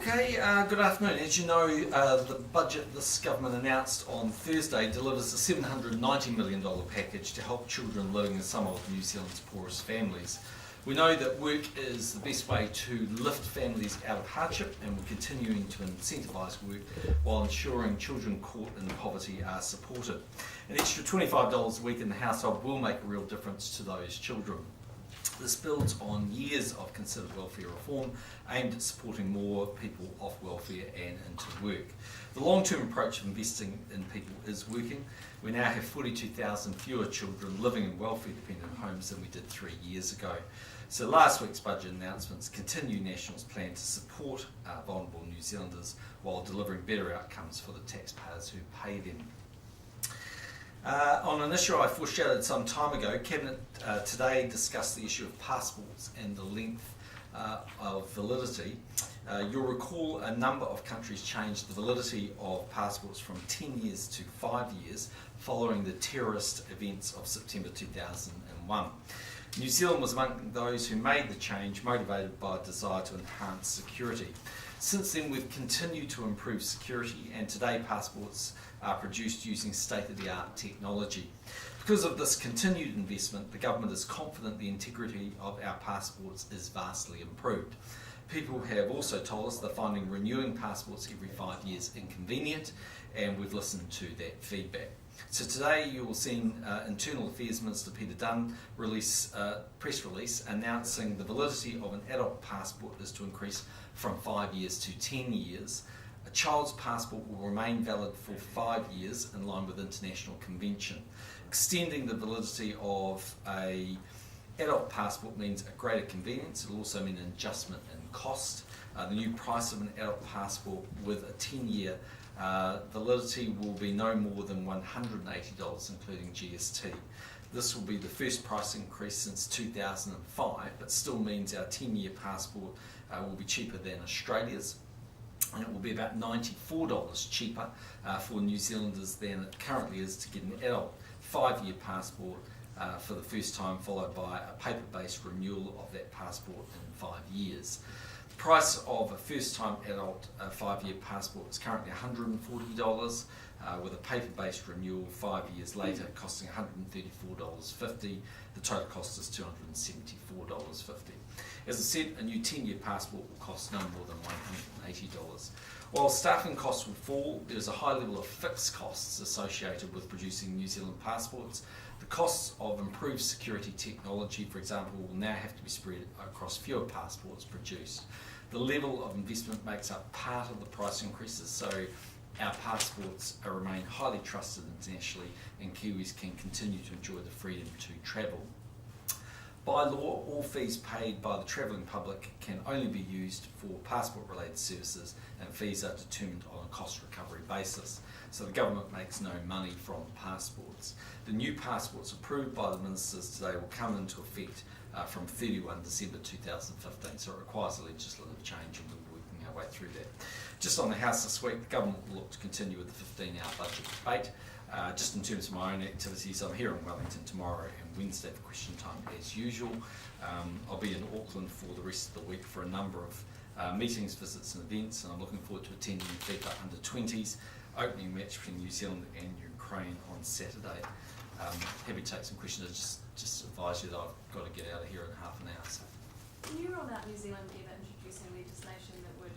Okay, good afternoon. As you know, the budget this government announced on Thursday delivers a $790 million package to help children living in some of New Zealand's poorest families. We know that work is the best way to lift families out of hardship, and we're continuing to incentivise work while ensuring children caught in poverty are supported. An extra $25 a week in the household will make a real difference to those children. This builds on years of considered welfare reform aimed at supporting more people off welfare and into work. The long-term approach of investing in people is working. We now have 42,000 fewer children living in welfare-dependent homes than we did 3 years ago. So last week's budget announcements continue National's plan to support vulnerable New Zealanders while delivering better outcomes for the taxpayers who pay them. On an issue I foreshadowed some time ago, Cabinet today discussed the issue of passports and the length of validity. You'll recall a number of countries changed the validity of passports from 10 years to 5 years following the terrorist events of September 2001. New Zealand was among those who made the change, motivated by a desire to enhance security. Since then, we've continued to improve security, and today passports are produced using state-of-the-art technology. Because of this continued investment, the government is confident the integrity of our passports is vastly improved. People have also told us they're finding renewing passports every 5 years inconvenient, and we've listened to that feedback. So today you will see Internal Affairs Minister Peter Dunn release a press release announcing the validity of an adult passport is to increase from 5 years to 10 years. A child's passport will remain valid for 5 years in line with international convention. Extending the validity of an adult passport means a greater convenience. It will also mean an adjustment in cost. The new price of an adult passport with a 10-year validity will be no more than $180, including GST. This will be the first price increase since 2005, but still means our 10-year passport will be cheaper than Australia's, and it will be about $94 cheaper for New Zealanders than it currently is to get an adult 5-year passport for the first time, followed by a paper-based renewal of that passport in 5 years. The price of a first-time adult 5-year passport is currently $140, with a paper-based renewal 5 years later costing $134.50. The total cost is $274.50. As I said, a new 10-year passport will cost no more than $180. While staffing costs will fall, there is a high level of fixed costs associated with producing New Zealand passports. The costs of improved security technology, for example, will now have to be spread across fewer passports produced. The level of investment makes up part of the price increases, so our passports remain highly trusted internationally, and Kiwis can continue to enjoy the freedom to travel. By law, all fees paid by the travelling public can only be used for passport-related services, and fees are determined on a cost recovery basis. So the government makes no money from passports. The new passports approved by the ministers today will come into effect from 31 December 2015, so it requires a legislative change, and we're working our way through that. Just on the House this week, the government will look to continue with the 15-hour budget debate. Just in terms of my own activities, I'm here in Wellington tomorrow and Wednesday for question time as usual. I'll be in Auckland for the rest of the week for a number of meetings, visits and events, and I'm looking forward to attending the FIFA Under-20s opening match between New Zealand and Ukraine on Saturday. Happy to take some questions. I just advise you that I've got to get out of here in half an hour. So. Can you rule out New Zealand ever introducing legislation that would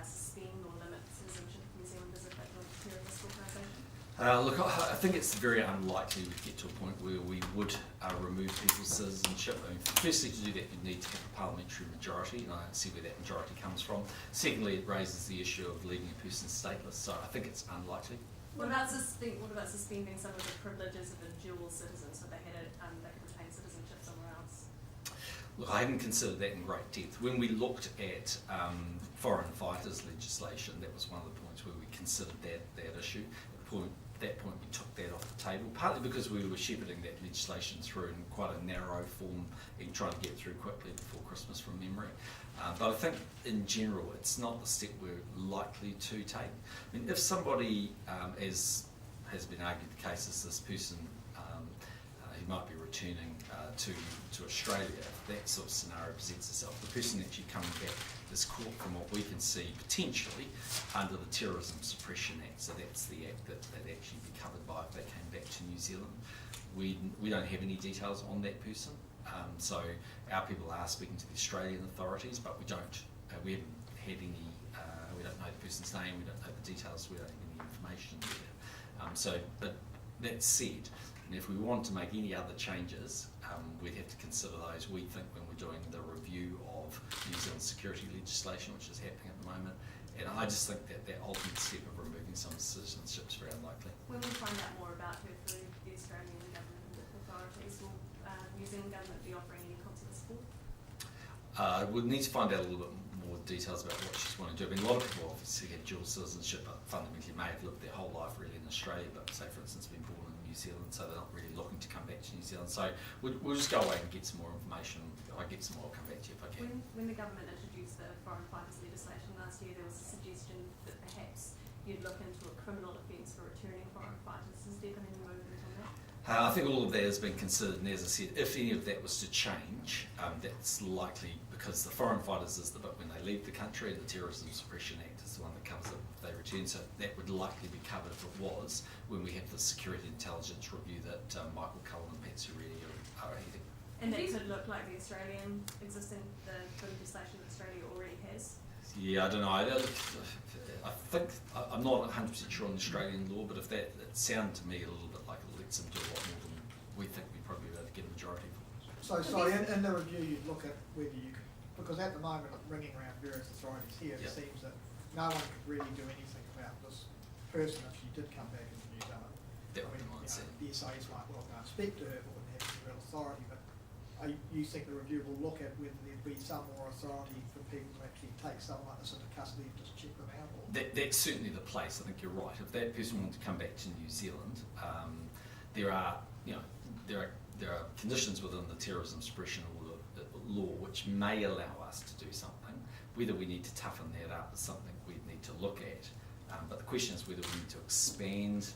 suspend or limit citizenship of New Zealand as a terrorist organisation? Look, I think it's very unlikely we'd get to a point where we would remove people's citizenship. I mean, firstly, to do that, you need to have a parliamentary majority, and I don't see where that majority comes from. Secondly, it raises the issue of leaving a person stateless, so I think it's unlikely. What about suspending some of the privileges of a dual citizen, so they could retain citizenship somewhere else? Look, I haven't considered that in great depth. When we looked at foreign fighters legislation, that was one of the points where we considered that issue. At that point we took that off the table, partly because we were shepherding that legislation through in quite a narrow form and trying to get through quickly before Christmas from memory. But I think in general it's not the step we're likely to take. I mean, if somebody, as has been argued the case, is this person who might be returning to Australia, if that sort of scenario presents itself, the person actually coming back is caught, from what we can see, potentially under the Terrorism Suppression Act. So that's the act that they'd actually be covered by if they came back to New Zealand. We don't have any details on that person. So our people are speaking to the Australian authorities, but we haven't had any, we don't know the person's name, we don't know the details, we don't have any information there. But that said, and if we want to make any other changes, we'd have to consider those, we think, when we're doing the review of New Zealand security legislation, which is happening at the moment. And I just think that that ultimate step of removing some citizenships is very unlikely. When we find out more about her through the Australian government authorities, will New Zealand government be offering any consular support? We'll need to find out a little bit more details about what she's wanting to do. I mean, a lot of people obviously have dual citizenship, but fundamentally may have lived their whole life really in Australia, but say, for instance, been born in New Zealand, so they're not really looking to come back to New Zealand. So we'll just go away and get some more information. If I get some more, I'll come back to you if I can. When the government introduced the foreign fighters legislation last year, there was a suggestion that perhaps you'd look into a criminal offence for returning foreign fighters. Has there been any movement on that? I think all of that has been considered, and as I said, if any of that was to change, that's likely because the foreign fighters is the bit when they leave the country, and the Terrorism Suppression Act is the one that covers it if they return. So that would likely be covered if it was when we have the security intelligence review that Michael Cullen and Pat Suredi are heading. And that could look like the Australian existing, the legislation that Australia already has? Yeah, I don't know. I think, I'm not 100% sure on Australian law, but if that, it sounded to me a little bit like it lets them do a lot more than we think we probably be able to get a majority for. So sorry, in the review you'd look at whether you could, because at the moment, ringing around various authorities here, it seems that no one could really do anything about this person if she did come back into New Zealand. That would be my the SA's like, well, go and speak to her, but wouldn't have any real authority. But you think the review will look at whether there'd be some more authority for people to actually take someone like this into custody and just check them out? Or? That's certainly the place. I think you're right. If that person wanted to come back to New Zealand, there are conditions within the terrorism suppression law which may allow us to do something. Whether we need to toughen that up is something we need to look at. But the question is whether we need to expand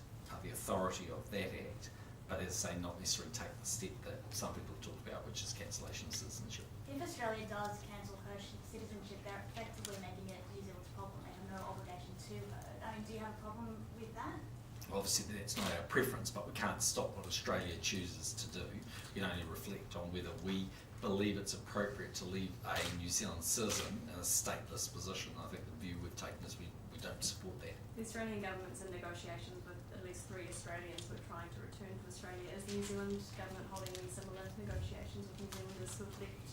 the authority of that act, but as I say, not necessarily take the step that some people have talked about, which is cancellation of citizenship. If Australia does cancel her citizenship, they're effectively making it New Zealand's problem. They have no obligation to her. I mean, do you have a problem with that? Obviously, that's not our preference, but we can't stop what Australia chooses to do. We can only reflect on whether we believe it's appropriate to leave a New Zealand citizen in a stateless position. I think the view we've taken is we don't support that. The Australian government's in negotiations with at least 3 Australians who are trying to return to Australia. Is the New Zealand government holding any similar negotiations with New Zealanders who have left?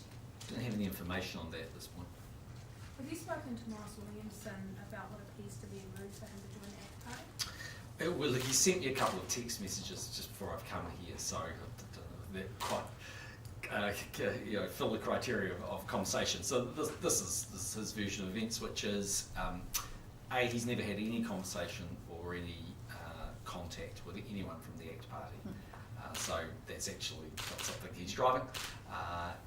Don't have any information on that at this point. Have you spoken to Morris Williamson about what appears to be a move for him to join the ACT Party? Well, he sent me a couple of text messages just before I've come here, so that quite fill the criteria of conversation. So this is his version of events, which is he's never had any conversation or any contact with anyone from the ACT Party. So that's actually not something he's driving,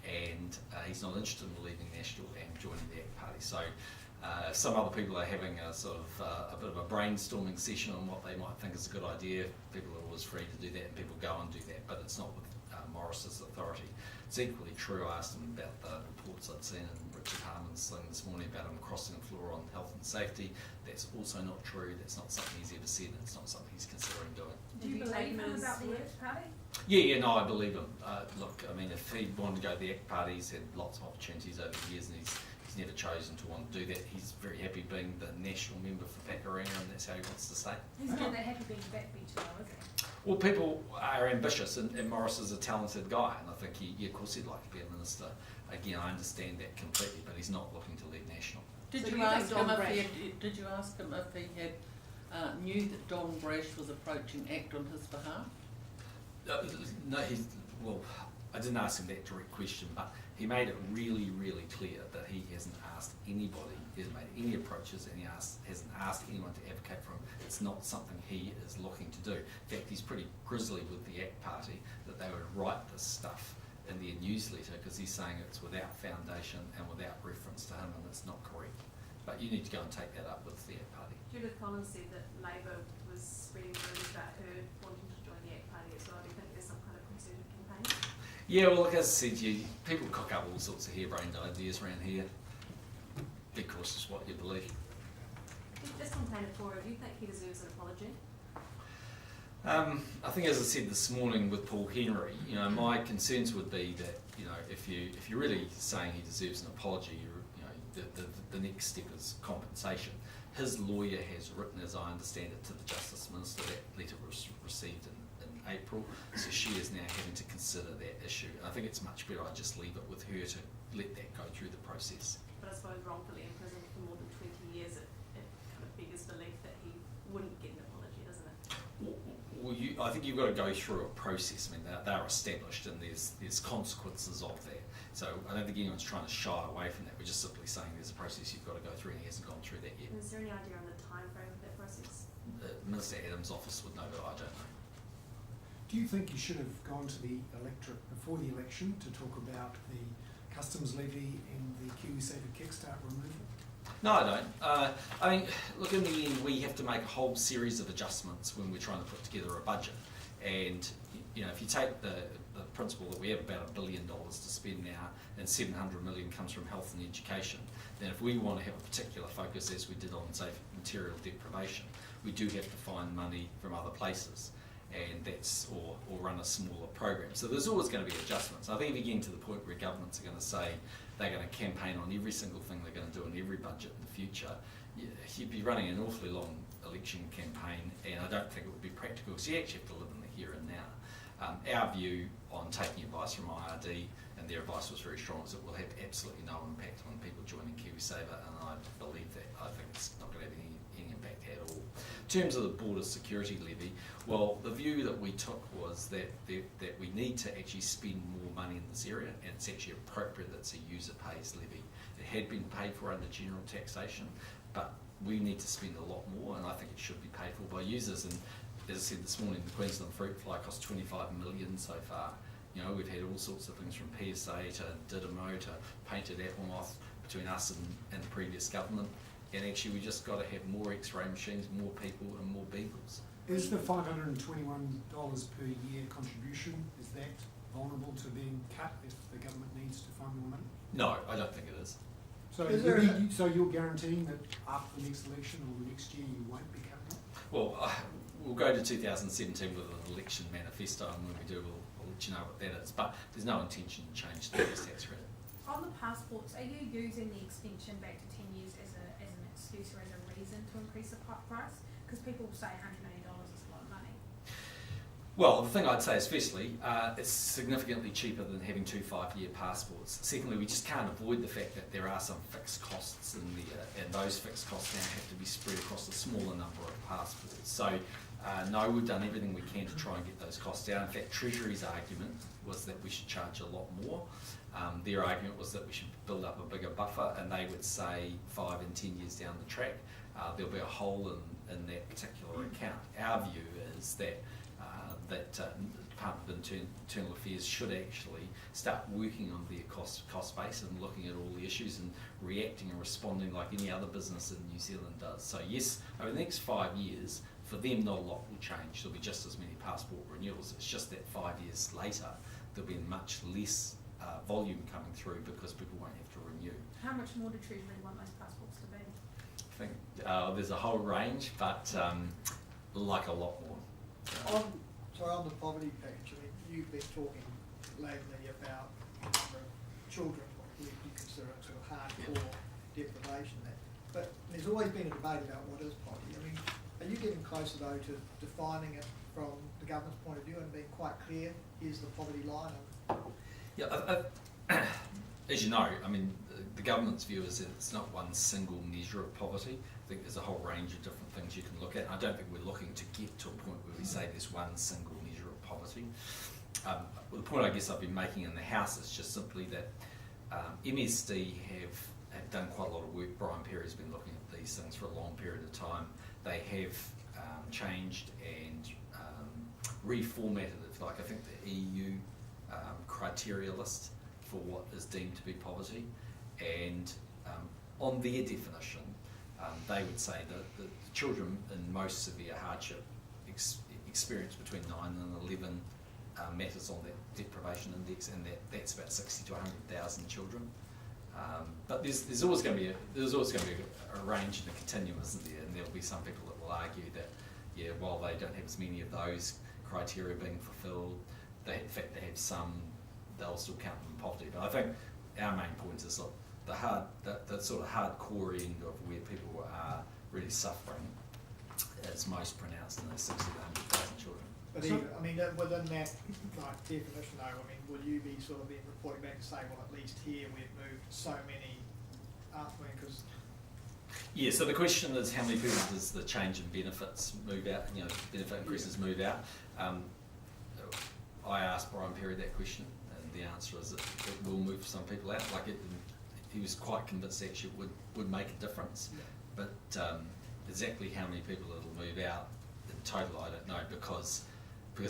and he's not interested in leaving National and joining the ACT Party. So some other people are having a sort of a bit of a brainstorming session on what they might think is a good idea. People are always free to do that, and people go and do that, but it's not with Morris's authority. It's equally true. I asked him about the reports I'd seen in Richard Harman's thing this morning about him crossing the floor on health and safety. That's also not true. That's not something he's ever said, and it's not something he's considering doing. Do you believe him about the ACT Party? Yeah, no, I believe him. Look, I mean, if he wanted to go to the ACT Party, he's had lots of opportunities over the years, and he's never chosen to want to do that. He's very happy being the national member for Pakuranga, and that's how he wants to stay. He's not that happy being backbench though, is he? Well, people are ambitious, and Morris is a talented guy, and I think of course he'd like to be a minister. Again, I understand that completely, but he's not looking to lead National. Did you ask him if he had knew that Don Brash was approaching ACT on his behalf? No, I didn't ask him that direct question, but he made it really, really clear that he hasn't asked anybody, he hasn't made any approaches, and he hasn't asked anyone to advocate for him. It's not something he is looking to do. In fact, he's pretty grisly with the ACT Party that they would write this stuff in their newsletter because he's saying it's without foundation and without reference to him, and it's not correct. But you need to go and take that up with the ACT Party. Judith Collins said that Labor was spreading rumours about her wanting to join the ACT Party as well. Do you think there's some kind of concerted campaign? Yeah, well, like as I said, people cock up all sorts of harebrained ideas around here. because it's what you believe. Just on planet Fora, do you think he deserves an apology? I think, as I said this morning with Paul Henry, my concerns would be that, if you're really saying he deserves an apology, the next step is compensation. His lawyer has written, as I understand it, to the Justice Minister. That letter was received in April, so she is now having to consider that issue. I think it's much better I just leave it with her to let that go through the process. But I suppose wrongfully imprisoned for more than 20 years, it kind of beggars belief that he wouldn't get an apology, doesn't it? Well, I think you've got to go through a process. I mean, they're established, and there's consequences of that. So I don't think anyone's trying to shy away from that. We're just simply saying there's a process you've got to go through, and he hasn't gone through that yet. And is there any idea on the time frame of that process? Minister Adams' office would know, but I don't know. Do you think you should have gone to the electorate before the election to talk about the customs levy and the Kiwisaver kickstart removal? No, I don't. I mean, look, in the end, we have to make a whole series of adjustments when we're trying to put together a budget. And, if you take the principle that we have about $1 billion to spend now, and $700 million comes from health and education, then if we want to have a particular focus, as we did on, say, material deprivation, we do have to find money from other places, and that's or run a smaller program. So there's always going to be adjustments. I think if you get to the point where governments are going to say they're going to campaign on every single thing they're going to do in every budget in the future, you'd be running an awfully long election campaign, and I don't think it would be practical, because you actually have to live in the here and now. Our view on taking advice from IRD, and their advice was very strong, is it will have absolutely no impact on people joining Kiwisaver, and I believe that. I think it's not going to have any impact at all. In terms of the border security levy, well, the view that we took was that we need to actually spend more money in this area, and it's actually appropriate that it's a user pays levy. It had been paid for under general taxation, but we need to spend a lot more, and I think it should be paid for by users. And as I said this morning, the Queenstown fruit fly cost $25 million so far. We've had all sorts of things from PSA to Didimo to painted apple moth between us and the previous government. And actually, we just got to have more X-ray machines, more people, and more beagles. Is the $521 per year contribution, is that vulnerable to being cut if the government needs to find more money? No, I don't think it is. So, so you're guaranteeing that after the next election or the next year you won't be cutting it? Well, we'll go to 2017 with an election manifesto, and when we do, we'll let you know what that is. But there's no intention to change the tax credit. On the passports, are you using the extension back to 10 years as an excuse or as a reason to increase the price? Because people say $180 is a lot of money. Well, the thing I'd say is, firstly, it's significantly cheaper than having 2 5-year passports. Secondly, we just can't avoid the fact that there are some fixed costs in there, and those fixed costs now have to be spread across a smaller number of passports. So, no, we've done everything we can to try and get those costs down. In fact, Treasury's argument was that we should charge a lot more. Their argument was that we should build up a bigger buffer, and they would say 5 and 10 years down the track, there'll be a hole in that particular account. Our view is that Department of Internal Affairs should actually start working on their cost base and looking at all the issues and reacting and responding like any other business in New Zealand does. So yes, over the next 5 years, for them not a lot will change. There'll be just as many passport renewals. It's just that 5 years later, there'll be much less volume coming through because people won't have to renew. How much more do Treasury want those passports to be? I think there's a whole range, but like a lot more. On the poverty package, I mean, you've been talking lately about children, what you consider sort of hardcore deprivation. But there's always been a debate about what is poverty. I mean, are you getting closer though to defining it from the government's point of view and being quite clear, here's the poverty line? Yeah, as you know, I mean, the government's view is that it's not one single measure of poverty. I think there's a whole range of different things you can look at. I don't think we're looking to get to a point where we say there's one single measure of poverty. The point I guess I've been making in the House is just simply that MSD have done quite a lot of work. Brian Perry's been looking at these things for a long period of time. They have changed and reformatted it. Like, I think the EU criteria list for what is deemed to be poverty, and on their definition, they would say that the children in most severe hardship experience between 9 and 11 matters on that deprivation index, and that's about 60 to 100,000 children. But there's always going to be a range and a continuum, isn't there? And there'll be some people that will argue that, yeah, while they don't have as many of those criteria being fulfilled, in fact they have some, they'll still count them in poverty. But I think our main point is, look, the sort of hardcore end of where people are really suffering is most pronounced in those 60 to 100,000 children. But even, I mean, within that like definition though, I mean, will you be sort of then reporting back to say, well, at least here we've moved so many up, I mean, because... Yeah, so the question is how many people does the change in benefits move out, benefit increases move out? I asked Brian Perry that question, and the answer is it will move some people out. He was quite convinced actually it would make a difference, but exactly how many people it'll move out in total, I don't know, because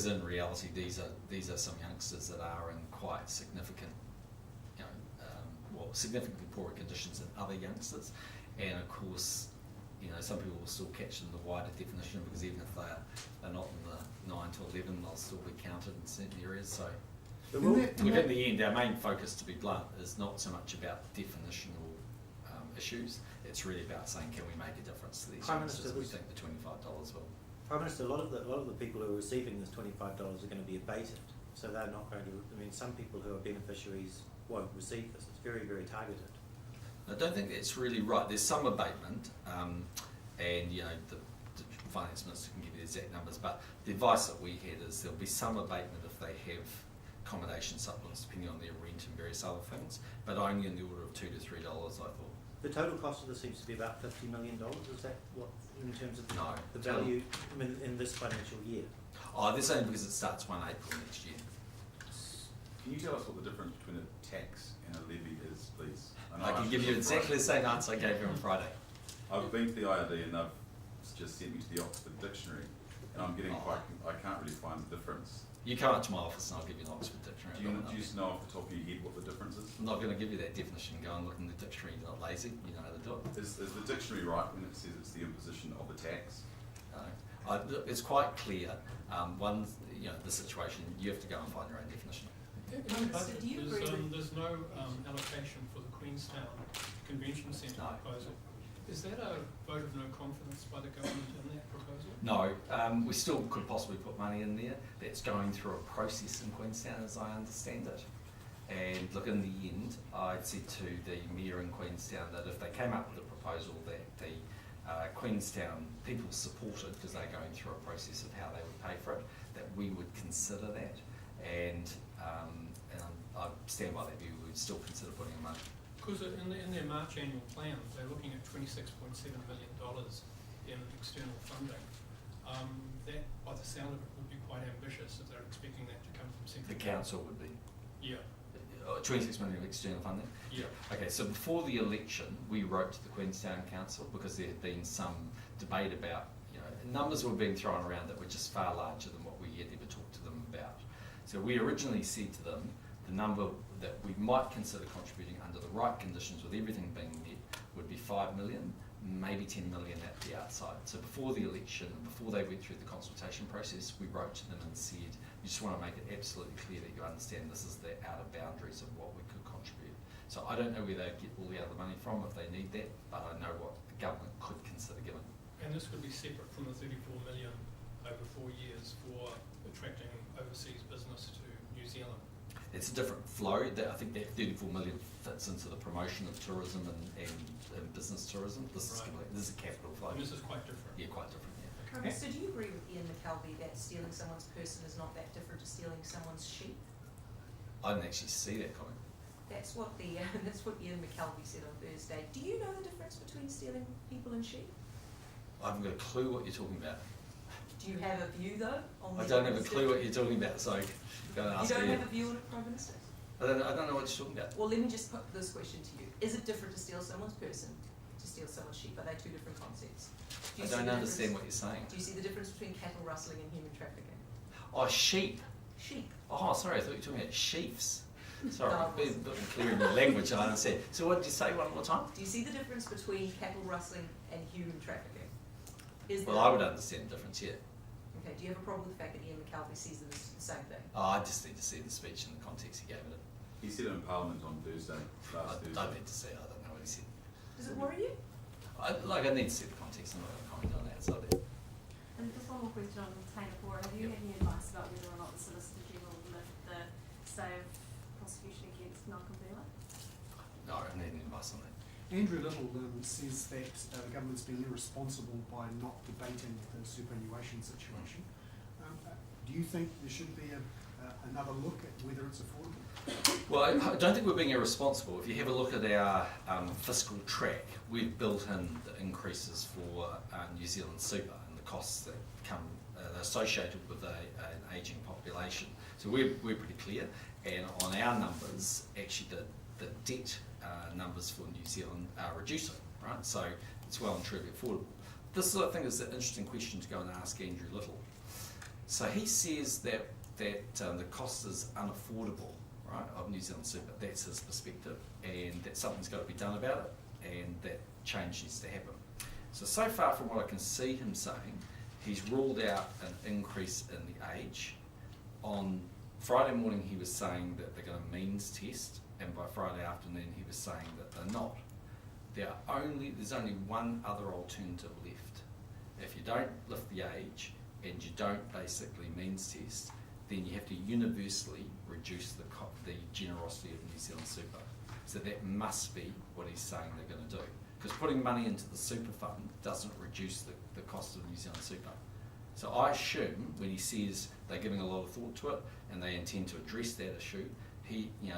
in reality these are some youngsters that are in quite significant, significantly poorer conditions than other youngsters, and of course, some people will still catch in the wider definition, because even if they're not in the 9 to 11, they'll still be counted in certain areas. So within the end, our main focus, to be blunt, is not so much about definitional issues. It's really about saying, can we make a difference to these youngsters? We think the $25 will. Prime Minister, a lot of the people who are receiving this $25 are going to be abated, so they're not going to. I mean, some people who are beneficiaries won't receive this. It's very, very targeted. I don't think that's really right. There's some abatement, and the finance minister can give you the exact numbers, but the advice that we had is there'll be some abatement if they have accommodation supplements depending on their rent and various other things, but only in the order of $2 to $3, I thought. The total cost of this seems to be about $50 million. Is that what, in terms of No, the value in this financial year? Oh, that's only because it starts 1 April next year. Can you tell us what the difference between a tax and a levy is, please? I can give you exactly the same answer I gave you on Friday. I've been to the IRD and they've just sent me to the Oxford Dictionary, and I'm getting I can't really find the difference. You come up to my office and I'll give you an Oxford Dictionary. Do you just know off the top of your head what the difference is? I'm not going to give you that definition. Go and look in the dictionary. You're not lazy. You know how to do it. Is the dictionary right when it says it's the imposition of a tax? It's quite clear. The situation, you have to go and find your own definition. So do you agree with... There's no allocation for the Queenstown Convention Centre proposal. Is that a vote of no confidence by the government in that proposal? No, we still could possibly put money in there. That's going through a process in Queenstown, as I understand it. And look, in the end, I said to the Mayor in Queenstown that if they came up with a proposal that the Queenstown people supported, because they're going through a process of how they would pay for it, that we would consider that. And I stand by that view. We'd still consider putting in money. Because in their March annual plan, they're looking at $26.7 million in external funding. That, by the sound of it, would be quite ambitious if they're expecting that to come from central. The council would be. Yeah. 26 million of external funding? Yeah. Okay, so before the election, we wrote to the Queenstown Council because there had been some debate about, numbers were being thrown around that were just far larger than what we had ever talked to them about. So we originally said to them the number that we might consider contributing under the right conditions with everything being met would be 5 million, maybe 10 million at the outside. So before the election, before they went through the consultation process, we wrote to them and said, we just want to make it absolutely clear that you understand this is the outer boundaries of what we could contribute. So I don't know where they'd get all the other money from if they need that, but I know what the government could consider giving. And this would be separate from the 34 million over 4 years for attracting overseas business to New Zealand. It's a different flow. I think that 34 million fits into the promotion of tourism and business tourism. This is a capital flow. And this is quite different. Yeah, quite different. Yeah. Okay. So do you agree with Ian McKelvey that stealing someone's person is not that different to stealing someone's sheep? I didn't actually see that comment. That's what Ian McKelvey said on Thursday. Do you know the difference between stealing people and sheep? I haven't got a clue what you're talking about. Do you have a view though? On I don't have a clue what you're talking about, so go and ask You don't Ian. have a view on it, Prime Minister? I don't know what you're talking about. Well, let me just put this question to you. Is it different to steal someone's person to steal someone's sheep? Are they two different concepts? I don't understand what you're saying. Do you see the difference between cattle rustling and human trafficking? Oh, sheep. Sheep. Oh, sorry, I thought you were talking about sheaves. Sorry, No, be a bit clear in your language, I understand. So what did you say one more time? Do you see the difference between cattle rustling and human trafficking? Well, I would understand the difference, yeah. Okay, do you have a problem with the fact that Ian McKelvey sees them as the same thing? Oh, I just need to see the speech in the context he gave it. He said it in Parliament on Thursday, last Thursday. I need to see. I don't know what he said. Does it worry you? I need to see the context. I'm not going to comment on that. So that. And just one more question on Taylor 4. Have you had any advice about whether or not the Solicitor General will lift the stay of prosecution against Malcolm Bela? No, I don't need any advice on that. Andrew Little says that the government's been irresponsible by not debating the superannuation situation. Do you think there should be another look at whether it's affordable? Well, I don't think we're being irresponsible. If you have a look at our fiscal track, we've built in the increases for New Zealand super and the costs that come associated with an ageing population. So we're pretty clear, and on our numbers, actually the debt numbers for New Zealand are reducing, right? So it's well and truly affordable. This, I think, is an interesting question to go and ask Andrew Little. So he says that the cost is unaffordable, right, of New Zealand super. That's his perspective, and that something's got to be done about it, and that change needs to happen. So far from what I can see him saying, he's ruled out an increase in the age. On Friday morning he was saying that they're going to means test, and by Friday afternoon he was saying that they're not. There's only one other alternative left. If you don't lift the age and you don't basically means test, then you have to universally reduce the generosity of New Zealand super. So that must be what he's saying they're going to do. Because putting money into the super fund doesn't reduce the cost of New Zealand super. So I assume when he says they're giving a lot of thought to it and they intend to address that issue,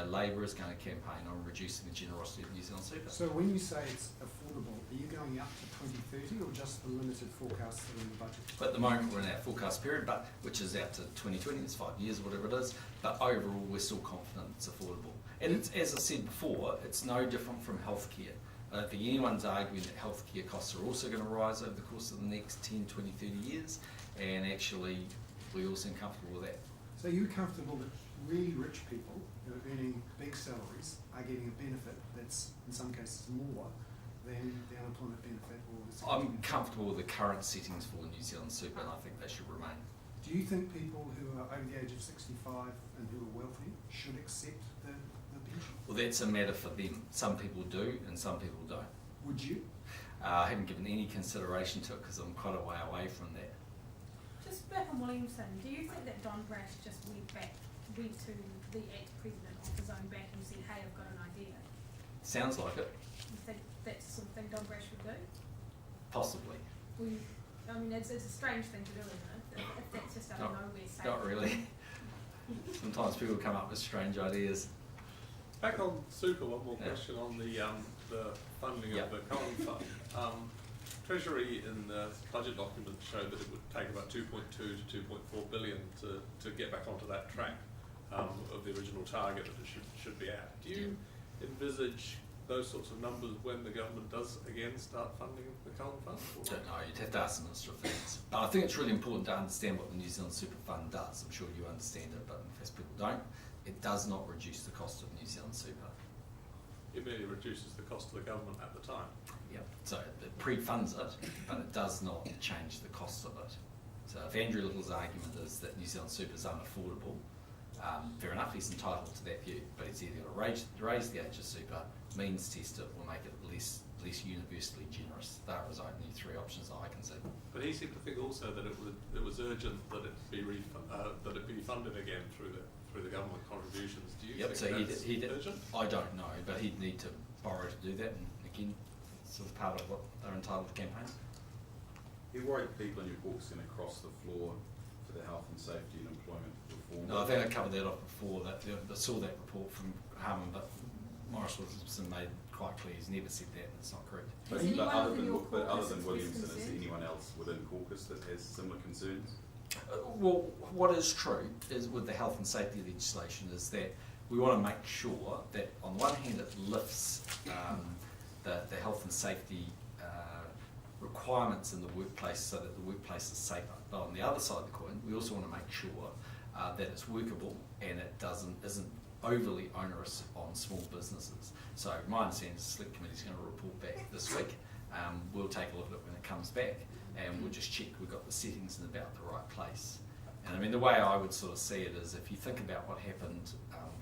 Labor is going to campaign on reducing the generosity of New Zealand super. So when you say it's affordable, are you going up to 2030 or just the limited forecasts that are in the budget? But at the moment we're in our forecast period, which is out to 2020, it's 5 years, whatever it is, but overall we're still confident it's affordable. And it's, as I said before, it's no different from healthcare. I don't think anyone's arguing that healthcare costs are also going to rise over the course of the next 10, 20, 30 years, and actually we all seem comfortable with that. So you're comfortable that really rich people who are earning big salaries are getting a benefit that's in some cases more than the unemployment benefit or the I'm comfortable with the current settings for New Zealand super, and I think they should remain. Do you think people who are over the age of 65 and who are wealthy should accept the pension? Well, that's a matter for them. Some people do and some people don't. Would you? I haven't given any consideration to it because I'm quite a way away from that. Just back on Williamson, do you think that Don Brash just went to the ex-president off his own back and said, hey, I've got an idea? Sounds like it. You think that's the sort of thing Don Brash would do? Possibly. It's a strange thing to do, isn't it? If that's just out of nowhere. Not really. Sometimes people come up with strange ideas. Back on super, one more question on the funding of the Common Fund. Treasury in the budget document showed that it would take about 2.2 to 2.4 billion to get back onto that track of the original target that it should be at. Do you envisage those sorts of numbers when the government does again start funding the Common Fund? Don't know, you'd have to ask the Minister of Finance. But I think it's really important to understand what the New Zealand Super Fund does. I'm sure you understand it, but in case people don't, it does not reduce the cost of New Zealand Super. It merely reduces the cost to the government at the time. Yep. So it pre-funds it, but it does not change the cost of it. So if Andrew Little's argument is that New Zealand Super is unaffordable, fair enough, he's entitled to that view, but he's either got to raise the age of super, means test it, or make it less universally generous. There are only three options that I can see. But he seemed to think also that it was urgent that it be funded again through the government contributions. Do you think that's urgent? I don't know, but he'd need to borrow to do that, and again, it's sort of part of what they're entitled to campaign. You worried people in your caucus going to cross the floor for the health and safety and employment reform? No, I think I covered that off before. I saw that report from Harman, but Morris Williamson made quite clear he's never said that, and it's not correct. But other than Williamson, is there anyone else within caucus that has similar concerns? Well, what is true is with the health and safety legislation is that we want to make sure that on the one hand it lifts the health and safety requirements in the workplace so that the workplace is safer. But on the other side of the coin, we also want to make sure that it's workable and it isn't overly onerous on small businesses. So my understanding is the Select Committee is going to report back this week. We'll take a look at it when it comes back, and we'll just check we've got the settings in about the right place. And I mean, the way I would sort of see it is if you think about what happened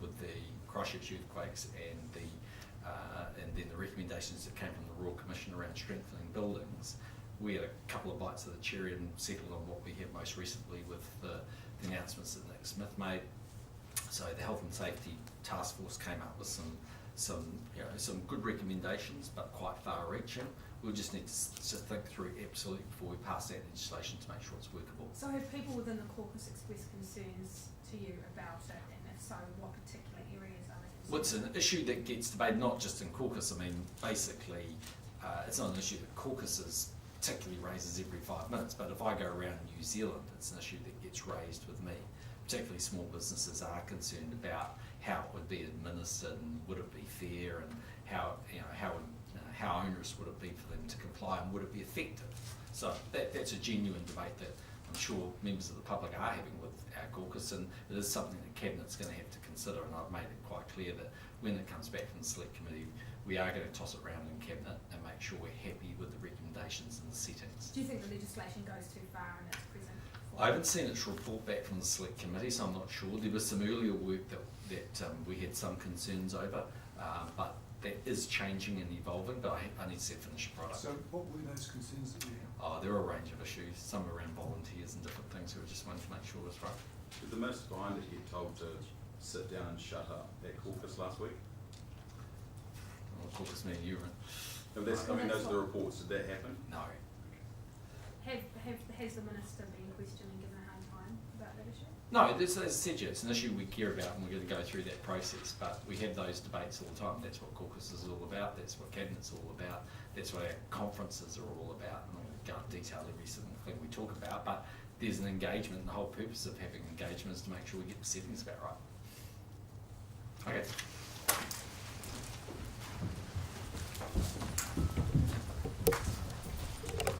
with the Christchurch earthquakes and then the recommendations that came from the Royal Commission around strengthening buildings, we had a couple of bites of the cherry and settled on what we have most recently with the announcements that Nick Smith made. So the Health and Safety Task Force came up with some good recommendations, but quite far-reaching. We'll just need to think through absolutely before we pass that legislation to make sure it's workable. So have people within the caucus expressed concerns to you about it, and if so, what particular areas are they concerned? Well, it's an issue that gets debated not just in caucus. I mean, basically, it's not an issue that caucuses particularly raises every 5 minutes, but if I go around New Zealand, it's an issue that gets raised with me. Particularly small businesses are concerned about how it would be administered and would it be fair, and how onerous would it be for them to comply, and would it be effective. So that's a genuine debate that I'm sure members of the public are having with our caucus, and it is something that Cabinet's going to have to consider, and I've made it quite clear that when it comes back from the Select Committee, we are going to toss it around in Cabinet and make sure we're happy with the recommendations and the settings. Do you think the legislation goes too far in its present form? I haven't seen its report back from the Select Committee, so I'm not sure. There was some earlier work that we had some concerns over, but that is changing and evolving, but I need to see a finished product. So what were those concerns that you had? Oh, there are a range of issues, some around volunteers and different things, so we just wanted to make sure it was right. Did the minister behind it get told to sit down and shut up at caucus last week? Well, caucus meeting you were in. Those are the reports. Did that happen? No. Has the minister been questioned and given a hard time about that issue? No, as I said, it's an issue we care about, and we're going to go through that process, but we have those debates all the time. That's what caucus is all about, that's what Cabinet's all about, that's what our conferences are all about, and I'll go into detail every single thing we talk about, but there's an engagement, and the whole purpose of having engagement is to make sure we get the settings about right. Okay.